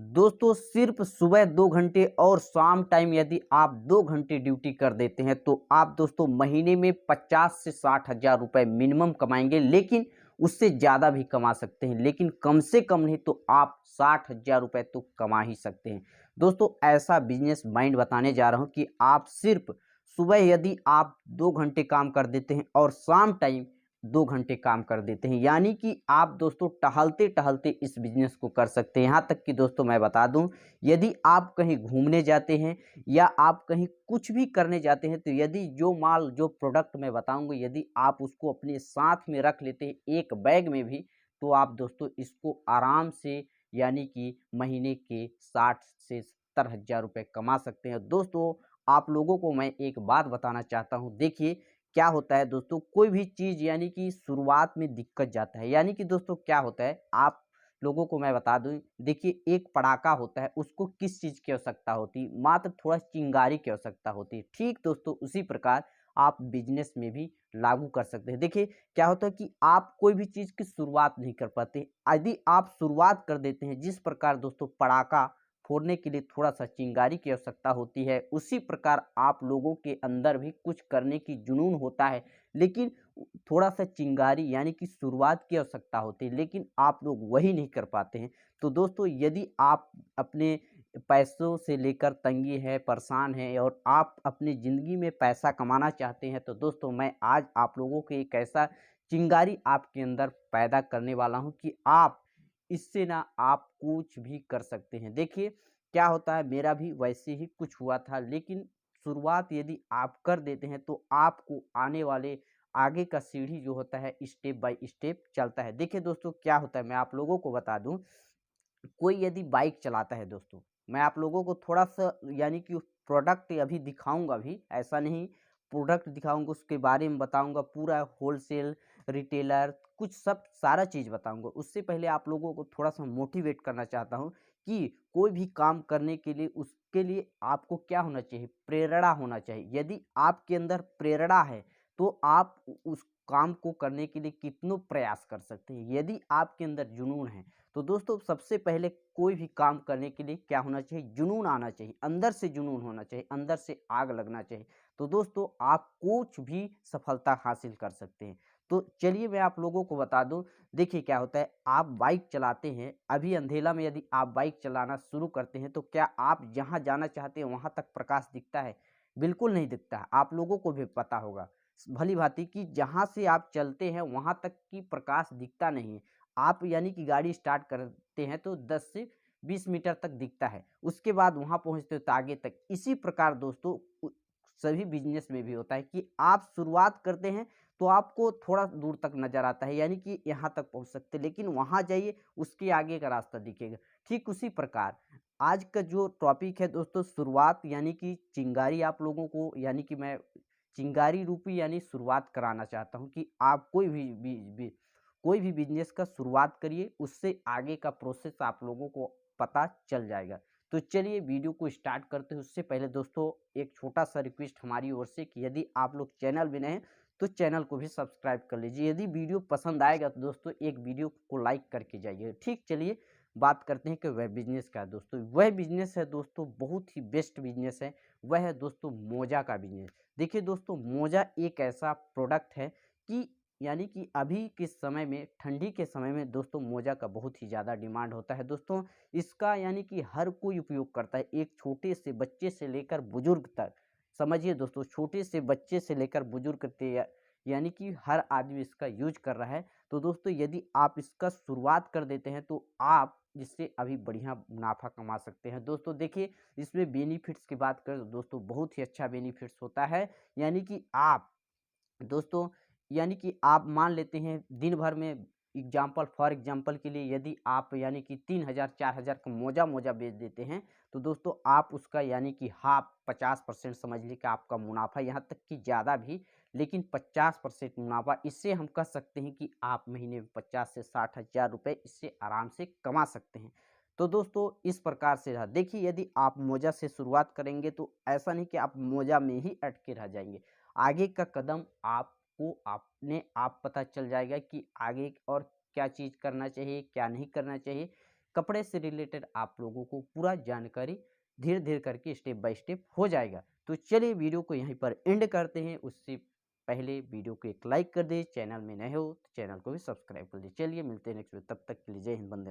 दोस्तों सिर्फ सुबह 2 घंटे और शाम टाइम यदि आप 2 घंटे ड्यूटी कर देते हैं तो आप दोस्तों महीने में 50 से 60 हज़ार रुपये मिनिमम कमाएँगे, लेकिन उससे ज़्यादा भी कमा सकते हैं, लेकिन कम से कम नहीं तो आप 60 हज़ार रुपये तो कमा ही सकते हैं। दोस्तों ऐसा बिज़नेस माइंड बताने जा रहा हूँ कि आप सिर्फ सुबह यदि आप 2 घंटे काम कर देते हैं और शाम टाइम 2 घंटे काम कर देते हैं, यानी कि आप दोस्तों टहलते-टहलते इस बिज़नेस को कर सकते हैं। यहाँ तक कि दोस्तों मैं बता दूँ, यदि आप कहीं घूमने जाते हैं या आप कहीं कुछ भी करने जाते हैं, तो यदि जो माल, जो प्रोडक्ट मैं बताऊँगा, यदि आप उसको अपने साथ में रख लेते हैं एक बैग में भी, तो आप दोस्तों इसको आराम से यानी कि महीने के 60 से 70 हज़ार रुपए कमा सकते हैं। दोस्तों, आप लोगों को मैं एक बात बताना चाहता हूँ, देखिए क्या होता है दोस्तों, कोई भी चीज़ यानी कि शुरुआत में दिक्कत जाता है, यानी कि दोस्तों क्या होता है, आप लोगों को मैं बता दूं, देखिए एक पटाखा होता है, उसको किस चीज़ की आवश्यकता होती है, मात्र थोड़ा चिंगारी की आवश्यकता होती है। ठीक दोस्तों उसी प्रकार आप बिजनेस में भी लागू कर सकते हैं। देखिए क्या होता है कि आप कोई भी चीज़ की शुरुआत नहीं कर पाते, यदि आप शुरुआत कर देते हैं, जिस प्रकार दोस्तों पटाखा फोड़ने के लिए थोड़ा-सा चिंगारी की आवश्यकता होती है, उसी प्रकार आप लोगों के अंदर भी कुछ करने की जुनून होता है, लेकिन थोड़ा-सा चिंगारी यानी कि शुरुआत की आवश्यकता होती है, लेकिन आप लोग वही नहीं कर पाते हैं। तो दोस्तों यदि आप अपने पैसों से लेकर तंगी है, परेशान हैं और आप अपनी ज़िंदगी में पैसा कमाना चाहते हैं, तो दोस्तों मैं आज आप लोगों को एक ऐसा चिंगारी आपके अंदर पैदा करने वाला हूँ कि आप इससे ना आप कुछ भी कर सकते हैं। देखिए, क्या होता है, मेरा भी वैसे ही कुछ हुआ था, लेकिन शुरुआत यदि आप कर देते हैं तो आपको आने वाले आगे का सीढ़ी जो होता है स्टेप बाय स्टेप चलता है। देखिए दोस्तों क्या होता है, मैं आप लोगों को बता दूँ, कोई यदि बाइक चलाता है दोस्तों, मैं आप लोगों को थोड़ा-सा यानी कि प्रोडक्ट अभी दिखाऊँगा भी, ऐसा नहीं, प्रोडक्ट दिखाऊँगा, उसके बारे में बताऊँगा, पूरा होलसेल, रिटेलर, कुछ सब सारा चीज़ बताऊँगा। उससे पहले आप लोगों को थोड़ा-सा मोटिवेट करना चाहता हूँ कि कोई भी काम करने के लिए उसके लिए आपको क्या होना चाहिए, प्रेरणा होना चाहिए। यदि आपके अंदर प्रेरणा है, तो आप उस काम को करने के लिए कितनों प्रयास कर सकते हैं। यदि आपके अंदर जुनून है, तो दोस्तों सबसे पहले कोई भी काम करने के लिए क्या होना चाहिए, जुनून आना चाहिए, अंदर से जुनून होना चाहिए, अंदर से आग लगना चाहिए। तो दोस्तों आप कुछ भी सफलता हासिल कर सकते हैं। तो चलिए मैं आप लोगों को बता दूं, देखिए क्या होता है, आप बाइक चलाते हैं, अभी अंधेला में यदि आप बाइक चलाना शुरू करते हैं, तो क्या आप जहां जाना चाहते हैं वहां तक प्रकाश दिखता है? बिल्कुल नहीं दिखता है। आप लोगों को भी पता होगा भली भांति कि जहां से आप चलते हैं वहां तक की प्रकाश दिखता नहीं है। आप यानी कि गाड़ी स्टार्ट करते हैं तो 10 से 20 मीटर तक दिखता है, उसके बाद वहाँ पहुँचते हो तो आगे तक। इसी प्रकार दोस्तों सभी बिज़नेस में भी होता है कि आप शुरुआत करते हैं तो आपको थोड़ा दूर तक नज़र आता है, यानी कि यहाँ तक पहुँच सकते हैं, लेकिन वहाँ जाइए उसके आगे का रास्ता दिखेगा। ठीक उसी प्रकार आज का जो टॉपिक है दोस्तों, शुरुआत यानी कि चिंगारी, आप लोगों को यानी कि मैं चिंगारी रूपी यानी शुरुआत कराना चाहता हूँ कि आप कोई भी बिज़नेस का शुरुआत करिए, उससे आगे का प्रोसेस आप लोगों को पता चल जाएगा। तो चलिए वीडियो को स्टार्ट करते हैं, उससे पहले दोस्तों एक छोटा-सा रिक्वेस्ट हमारी ओर से कि यदि आप लोग चैनल में नए हैं, तो चैनल को भी सब्सक्राइब कर लीजिए। यदि वीडियो पसंद आएगा तो दोस्तों एक वीडियो को लाइक करके जाइए। ठीक, चलिए बात करते हैं कि वह बिज़नेस क्या है दोस्तों। वह बिज़नेस है दोस्तों, बहुत ही बेस्ट बिज़नेस है, वह है दोस्तों मोजा का बिज़नेस। देखिए दोस्तों, मोजा एक ऐसा प्रोडक्ट है कि यानी कि अभी के समय में, ठंडी के समय में दोस्तों मोजा का बहुत ही ज़्यादा डिमांड होता है दोस्तों। इसका यानी कि हर कोई उपयोग करता है, एक छोटे से बच्चे से लेकर बुजुर्ग तक। समझिए दोस्तों, छोटे से बच्चे से लेकर बुजुर्ग तक यानी कि हर आदमी इसका यूज कर रहा है। तो दोस्तों यदि आप इसका शुरुआत कर देते हैं तो आप इससे अभी बढ़िया मुनाफा कमा सकते हैं। दोस्तों देखिए, इसमें बेनिफिट्स की बात करें तो दोस्तों बहुत ही अच्छा बेनिफिट्स होता है, यानी कि आप दोस्तों यानी कि आप मान लेते हैं दिन भर में, फॉर एग्जांपल के लिए यदि आप यानी कि 3000 4000 का मोजा बेच देते हैं, तो दोस्तों आप उसका यानी कि हाफ 50% समझ लीजिए कि आपका मुनाफा, यहाँ तक कि ज़्यादा भी, लेकिन 50% मुनाफा, इससे हम कह सकते हैं कि आप महीने में 50 से 60 हज़ार रुपये इससे आराम से कमा सकते हैं। तो दोस्तों इस प्रकार से रहा। देखिए यदि आप मोजा से शुरुआत करेंगे तो ऐसा नहीं कि आप मोजा में ही अटके रह जाएंगे, आगे का कदम आपको अपने आप पता चल जाएगा कि आगे और क्या चीज़ करना चाहिए, क्या नहीं करना चाहिए। कपड़े से रिलेटेड आप लोगों को पूरा जानकारी धीरे धीरे करके स्टेप बाय स्टेप हो जाएगा। तो चलिए वीडियो को यहीं पर एंड करते हैं, उससे पहले वीडियो को एक लाइक कर दीजिए, चैनल में नए हो तो चैनल को भी सब्सक्राइब कर लीजिए। चलिए मिलते हैं नेक्स्ट वीडियो, तब तक के लिए जय हिंद, वंदे मातरम।